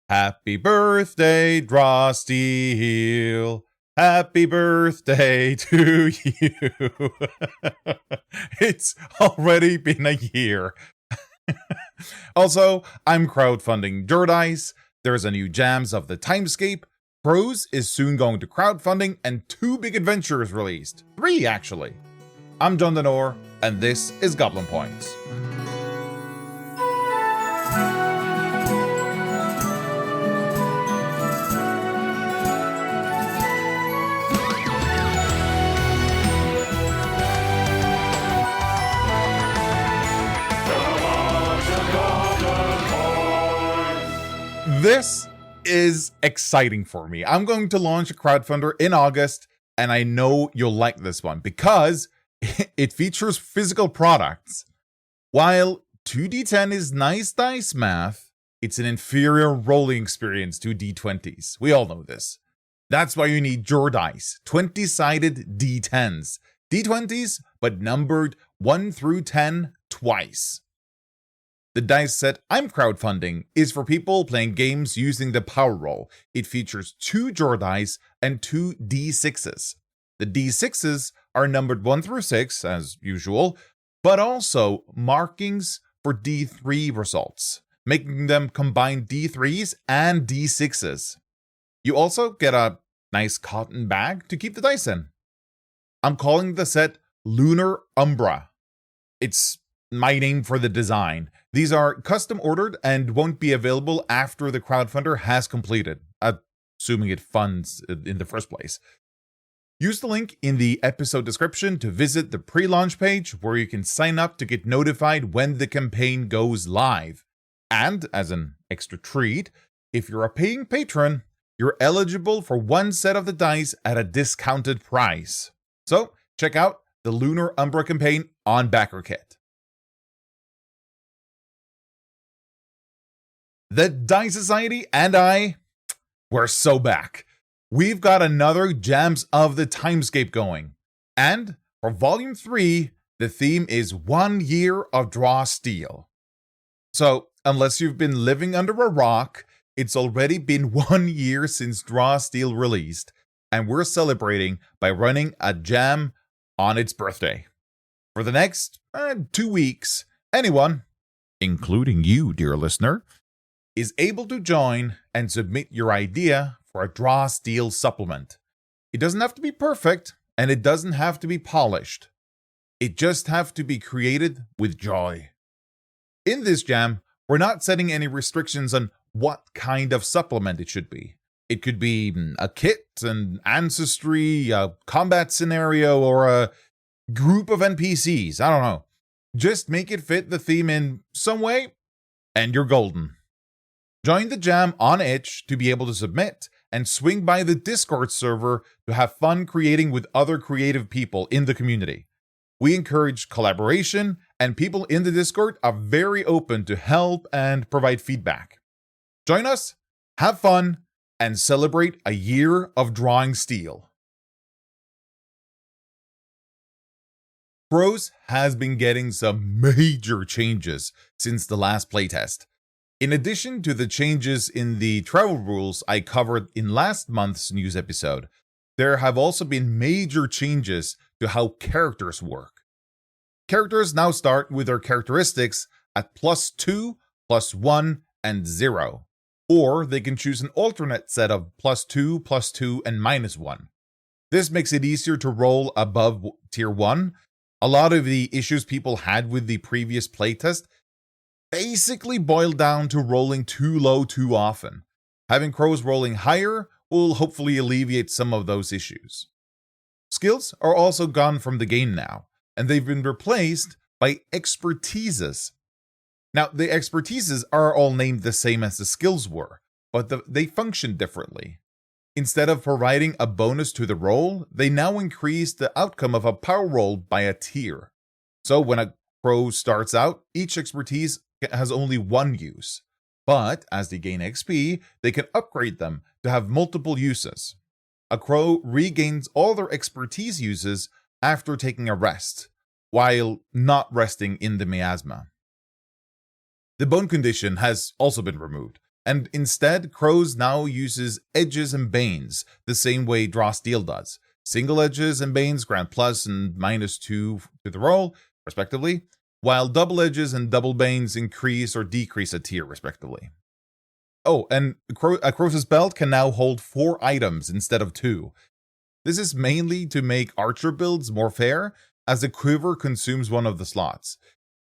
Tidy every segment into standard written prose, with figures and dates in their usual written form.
Happy birthday, Djordice. Happy birthday to you. It's already been a year. Also, I'm crowdfunding Djordice. There's a new Jams of the Timescape. Prose is soon going to crowdfunding, and 2 big adventures released. 3, actually. I'm John Denor, and this is Goblin Points. This is exciting for me. I'm going to launch a crowdfunder in August, and I know you'll like this one because it features physical products. While 2d10 is nice dice math, it's an inferior rolling experience to d20s. We all know this. That's why you need Djordice, 20-sided d10s. d20s, but numbered 1 through 10 twice. The dice set I'm crowdfunding is for people playing games using the power roll. It features 2 Djordice and 2 d6s. The d6s are numbered 1 through 6, as usual, but also markings for d3 results, making them combined d3s and d6s. You also get a nice cotton bag to keep the dice in. I'm calling the set Lunar Umbra. It's my name for the design. These are custom ordered and won't be available after the crowdfunder has completed, assuming it funds in the first place. Use the link in the episode description to visit the pre-launch page where you can sign up to get notified when the campaign goes live. And, as an extra treat, if you're a paying patron, you're eligible for 1 set of the dice at a discounted price. So, check out the Lunar Umbra campaign on BackerKit. The Dice Society and I, we're so back. We've got another Jams of the Timescape going. And for Volume 3, the theme is 1 year of Draw Steel. So, unless you've been living under a rock, it's already been 1 year since Draw Steel released, and we're celebrating by running a jam on its birthday. For the next 2 weeks, anyone, including you, dear listener, is able to join and submit your idea for a Draw Steel supplement. It doesn't have to be perfect, and it doesn't have to be polished. It just has to be created with joy. In this jam, we're not setting any restrictions on what kind of supplement it should be. It could be a kit, an ancestry, a combat scenario, or a group of NPCs. I don't know. Just make it fit the theme in some way, and you're golden. Join the jam on itch to be able to submit, and swing by the Discord server to have fun creating with other creative people in the community. We encourage collaboration, and people in the Discord are very open to help and provide feedback. Join us, have fun, and celebrate a year of drawing steel. Prose has been getting some major changes since the last playtest. In addition to the changes in the travel rules I covered in last month's news episode, there have also been major changes to how characters work. Characters now start with their characteristics at +2, +1, and 0, or they can choose an alternate set of +2, +2, and -1. This makes it easier to roll above tier 1. A lot of the issues people had with the previous playtest basically boiled down to rolling too low too often. Having crows rolling higher will hopefully alleviate some of those issues. Skills are also gone from the game now, and they've been replaced by expertises. Now, the expertises are all named the same as the skills were, but they function differently. Instead of providing a bonus to the roll, they now increase the outcome of a power roll by a tier. So when a crow starts out, each expertise has only 1 use, but as they gain XP, they can upgrade them to have multiple uses. A crow regains all their expertise uses after taking a rest, while not resting in the miasma. The bone condition has also been removed, And instead, Crows now uses edges and banes, the same way Draw Steel does. Single edges and banes grant plus and -2 to the roll, respectively, while double edges and double banes increase or decrease a tier, respectively. Oh, and a Crow's belt can now hold 4 items instead of 2. This is mainly to make archer builds more fair, as the quiver consumes one of the slots.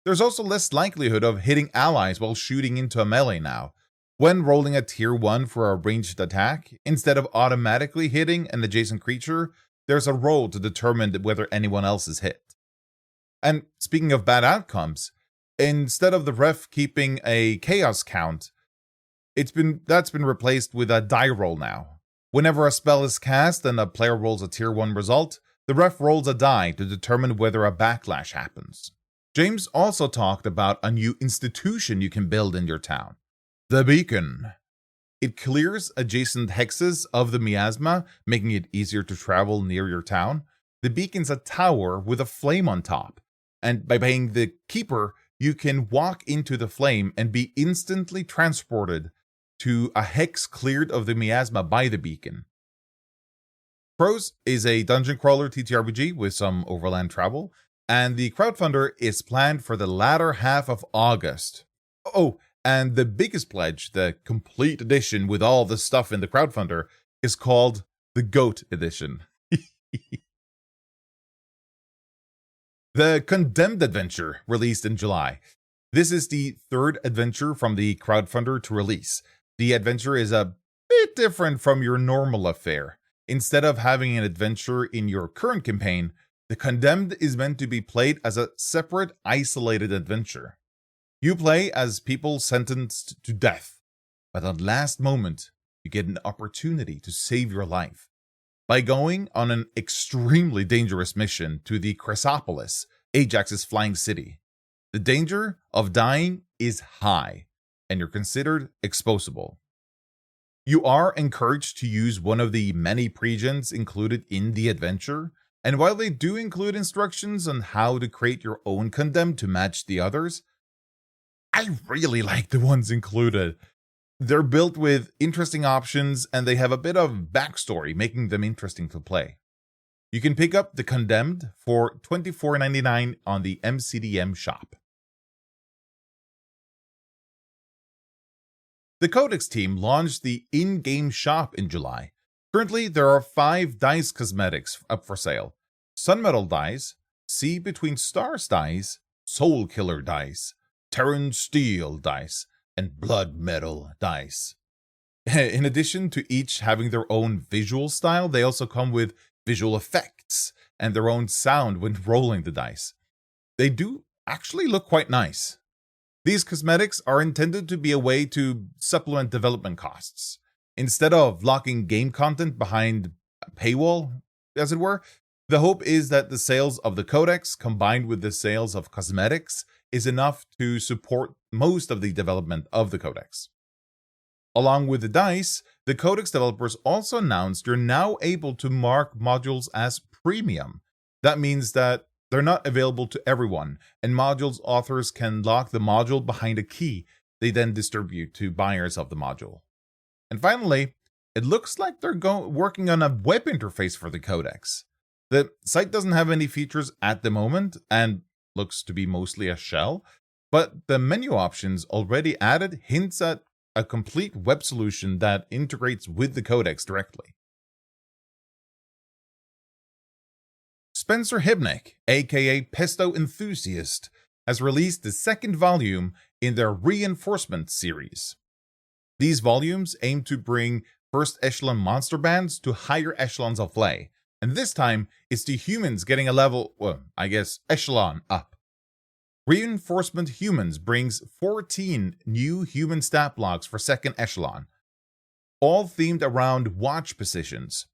There's also less likelihood of hitting allies while shooting into a melee now. When rolling a tier 1 for a ranged attack, instead of automatically hitting an adjacent creature, there's a roll to determine whether anyone else is hit. And speaking of bad outcomes, instead of the ref keeping a chaos count, that's been replaced with a die roll now. Whenever a spell is cast and a player rolls a tier 1 result, the ref rolls a die to determine whether a backlash happens. James also talked about a new institution you can build in your town. The Beacon. It clears adjacent hexes of the miasma, making it easier to travel near your town. The Beacon's a tower with a flame on top, and by paying the keeper, you can walk into the flame and be instantly transported to a hex cleared of the miasma by the Beacon. Crows is a dungeon crawler TTRPG with some overland travel, and the Crowdfunder is planned for the latter half of August. Oh, and the biggest pledge, the complete edition with all the stuff in the Crowdfunder, is called the Goat Edition. The Condemned adventure released in July. This is the 3rd adventure from the Crowdfunder to release. The adventure is a bit different from your normal affair. Instead of having an adventure in your current campaign, the Condemned is meant to be played as a separate, isolated adventure. You play as people sentenced to death, but at the last moment, you get an opportunity to save your life by going on an extremely dangerous mission to the Chrysopolis, Ajax's flying city. The danger of dying is high, and you're considered exposable. You are encouraged to use one of the many pregens included in the adventure, and while they do include instructions on how to create your own Condemned to match the others, I really like the ones included. They're built with interesting options, and they have a bit of backstory, making them interesting to play. You can pick up the Condemned for $24.99 on the MCDM shop. The Codex team launched the in-game shop in July. Currently, there are 5 dice cosmetics up for sale. Sunmetal dice, See Between Stars dice, Soul Killer dice, Terran Steel dice, and Blood Metal dice. In addition to each having their own visual style, they also come with visual effects and their own sound when rolling the dice. They do actually look quite nice. These cosmetics are intended to be a way to supplement development costs. Instead of locking game content behind a paywall, as it were, the hope is that the sales of the Codex combined with the sales of cosmetics is enough to support most of the development of the Codex. Along with the dice, the Codex developers also announced you're now able to mark modules as premium. That means that they're not available to everyone, and modules authors can lock the module behind a key they then distribute to buyers of the module. And finally, it looks like they're working on a web interface for the Codex. The site doesn't have any features at the moment, and looks to be mostly a shell, but the menu options already added hints at a complete web solution that integrates with the Codex directly. Spencer Hibnick, aka Pesto Enthusiast, has released the 2nd volume in their Reinforcement series. These volumes aim to bring first echelon monster bands to higher echelons of play, and this time it's the humans getting a level, echelon up. Reinforcement Humans brings 14 new human stat blocks for 2nd echelon, all themed around watch positions.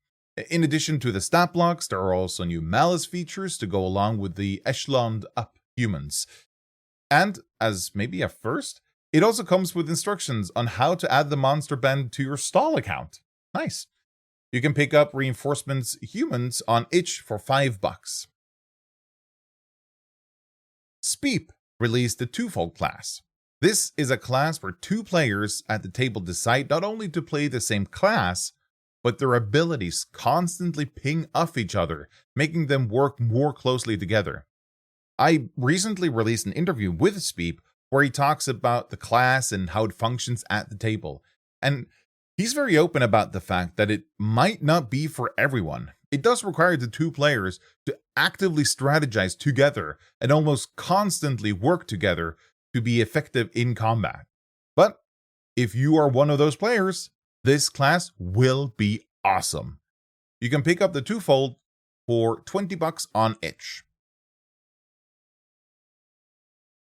In addition to the stat blocks, there are also new malice features to go along with the echeloned up humans. And, as maybe a first, it also comes with instructions on how to add the monster band to your stall account. Nice. You can pick up Reinforcements Humans on itch for $5. Speep released the Twofold Class. This is a class where two players at the table decide not only to play the same class, but their abilities constantly ping off each other, making them work more closely together. I recently released an interview with Speep where he talks about the class and how it functions at the table, and he's very open about the fact that it might not be for everyone. It does require the two players to actively strategize together and almost constantly work together to be effective in combat. But if you are one of those players, this class will be awesome. You can pick up the Twofold for $20 on itch.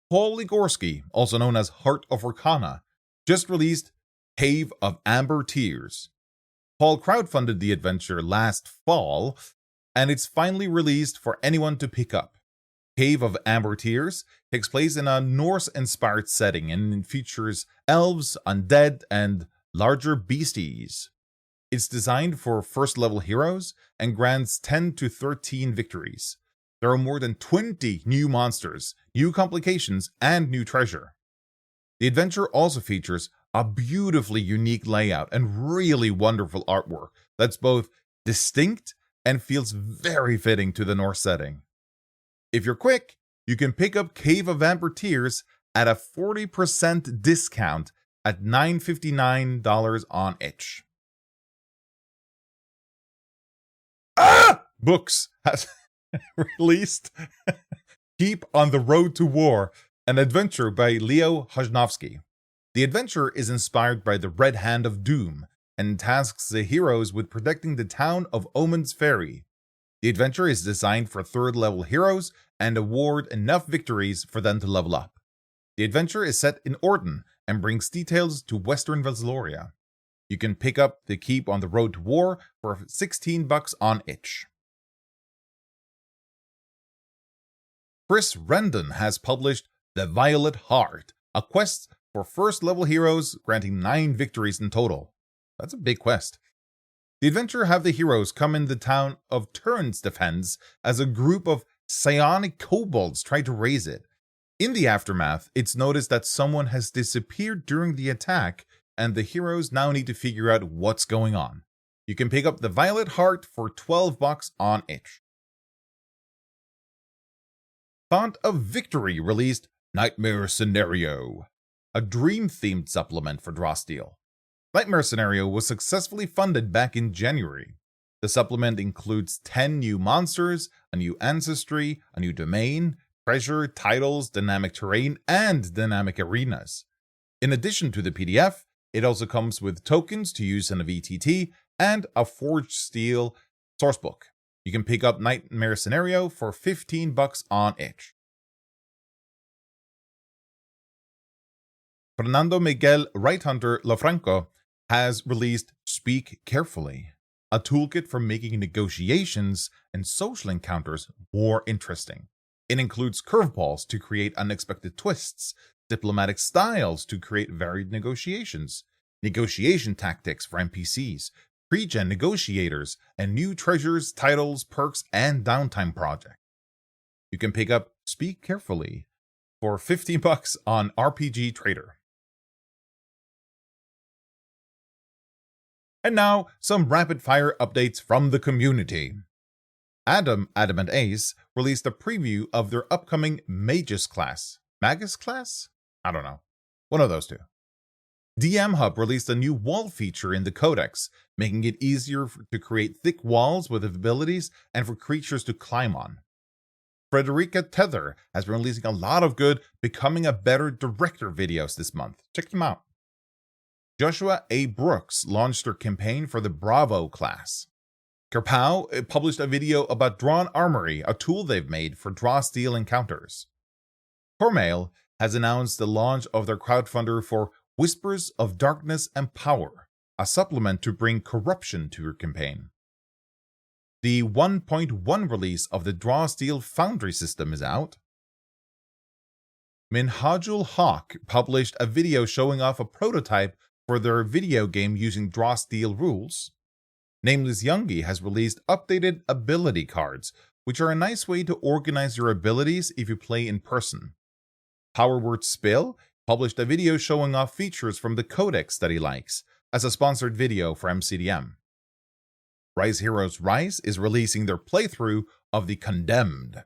Paul Ligorsky, also known as Heart of Arcana, just released Cave of Amber Tears. Paul crowdfunded the adventure last fall, and it's finally released for anyone to pick up. Cave of Amber Tears takes place in a Norse-inspired setting and features elves, undead, and larger beasties. It's designed for first-level heroes and grants 10 to 13 victories. There are more than 20 new monsters, new complications, and new treasure. The adventure also features a beautifully unique layout and really wonderful artwork that's both distinct and feels very fitting to the Norse setting. If you're quick, you can pick up Cave of Amber Tears at a 40% discount at $9.59 on itch. Books has released Keep on the Road to War, an adventure by Leo Hajnovsky. The adventure is inspired by the Red Hand of Doom and tasks the heroes with protecting the town of Omen's Ferry. The adventure is designed for third-level heroes and award enough victories for them to level up. The adventure is set in Orton and brings details to Western Vesloria. You can pick up the Keep on the Road to War for $16 on itch. Chris Rendon has published The Violet Heart, a quest for first-level heroes granting 9 victories in total. That's a big quest. The adventure have the heroes come in the town of Turn's defense as a group of psionic kobolds try to raise it. In the aftermath, it's noticed that someone has disappeared during the attack, and the heroes now need to figure out what's going on. You can pick up The Violet Heart for $12 on itch. Font of Victory released Nightmare Scenario, a dream-themed supplement for Drawsteel. Nightmare Scenario was successfully funded back in January. The supplement includes 10 new monsters, a new ancestry, a new domain, treasure, titles, dynamic terrain, and dynamic arenas. In addition to the PDF, it also comes with tokens to use in a VTT and a Forged Steel sourcebook. You can pick up Nightmare Scenario for $15 on itch. Fernando Miguel Right Hunter Lafranco has released Speak Carefully, a toolkit for making negotiations and social encounters more interesting. It includes curveballs to create unexpected twists, diplomatic styles to create varied negotiations, negotiation tactics for NPCs, pre-gen negotiators, and new treasures, titles, perks, and downtime projects. You can pick up Speak Carefully for $15 on RPG Trader. And now, some rapid-fire updates from the community. Adamant Ace released a preview of their upcoming Magus class. Magus class? I don't know. One of those two. DM Hub released a new wall feature in the Codex, making it easier to create thick walls with abilities and for creatures to climb on. Frederica Tether has been releasing a lot of good Becoming a Better Director videos this month. Check them out. Joshua A. Brooks launched their campaign for the Bravo class. Kerpow published a video about Drawn Armory, a tool they've made for Drawsteel encounters. Cormail has announced the launch of their crowdfunder for Whispers of Darkness and Power, a supplement to bring corruption to your campaign. The 1.1 release of the Drawsteel Foundry system is out. Minhajul Hawk published a video showing off a prototype for their video game using Drawsteel rules. Nameless Youngie has released updated ability cards, which are a nice way to organize your abilities if you play in person. Power Word Spill published a video showing off features from the Codex that he likes as a sponsored video for MCDM. Rise Heroes Rise is releasing their playthrough of The Condemned.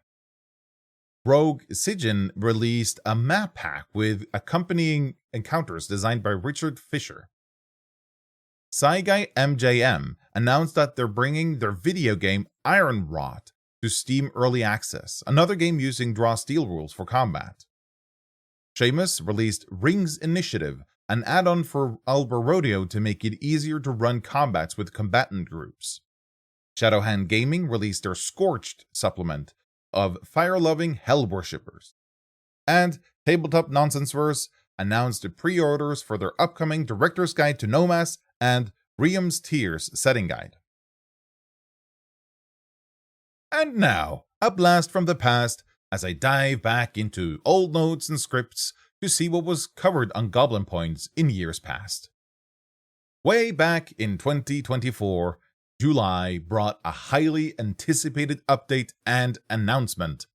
Rogue Sigyn released a map pack with accompanying encounters designed by Richard Fisher. Saigai MJM announced that they're bringing their video game Iron Rot to Steam Early Access, another game using draw steel rules for combat. Seamus released Rings Initiative, an add-on for Alba Rodeo to make it easier to run combats with combatant groups. Shadowhand Gaming released their Scorched supplement of fire-loving hell worshippers. And Tabletop Nonsenseverse announced the pre-orders for their upcoming Director's Guide to Nomas and Riam's Tears setting guide. And now, a blast from the past as I dive back into old notes and scripts to see what was covered on Goblin Points in years past. Way back in 2024, July brought a highly anticipated update and announcement.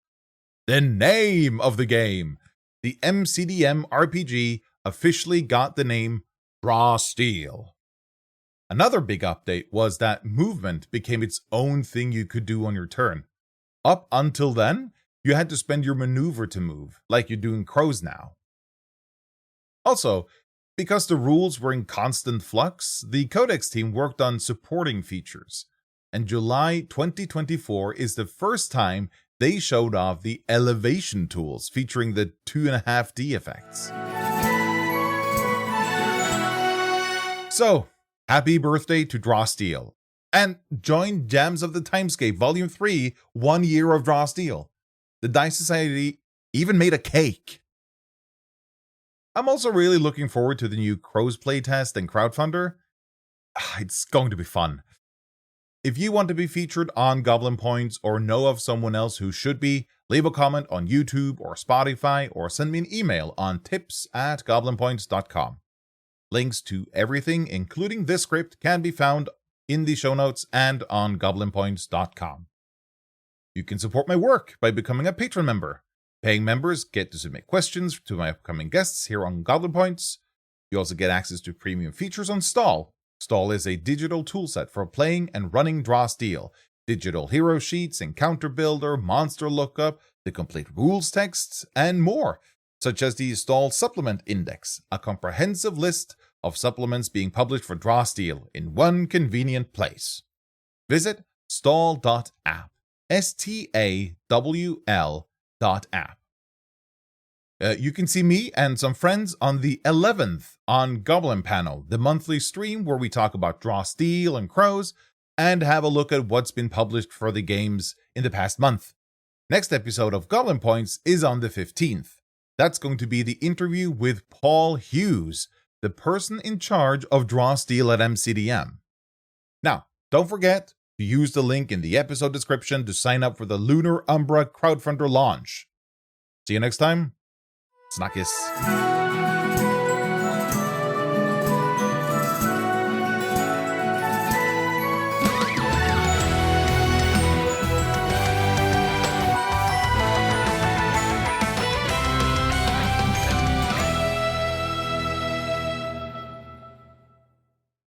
The name of the game! The MCDM RPG officially got the name Draw Steel. Another big update was that movement became its own thing you could do on your turn. Up until then, you had to spend your maneuver to move, like you do in Crows now. Also, because the rules were in constant flux, the Codex team worked on supporting features, and July 2024 is the first time they showed off the elevation tools featuring the 2.5D effects. So, happy birthday to Draw Steel, and join Gems of the Timescape Volume 3, 1 year of Draw Steel. The Dice Society even made a cake. I'm also really looking forward to the new Crows playtest and Crowdfunder. It's going to be fun. If you want to be featured on Goblin Points or know of someone else who should be, leave a comment on YouTube or Spotify or send me an email on tips@goblinpoints.com. Links to everything, including this script, can be found in the show notes and on goblinpoints.com. You can support my work by becoming a patron member. Paying members get to submit questions to my upcoming guests here on Goblin Points. You also get access to premium features on Stall. Stall is a digital toolset for playing and running Draw Steel. Digital hero sheets, encounter builder, monster lookup, the complete rules texts, and more, such as the Stall Supplement Index, a comprehensive list of supplements being published for Draw Steel in one convenient place. Visit stall.app. STAWL.app. You can see me and some friends on the 11th on Goblin Panel, the monthly stream where we talk about Draw Steel and Crows, and have a look at what's been published for the games in the past month. Next episode of Goblin Points is on the 15th. That's going to be the interview with Paul Hughes, the person in charge of Draw Steel at MCDM. Now, don't forget to use the link in the episode description to sign up for the Lunar Umbra crowdfunder launch. See you next time. Snackis.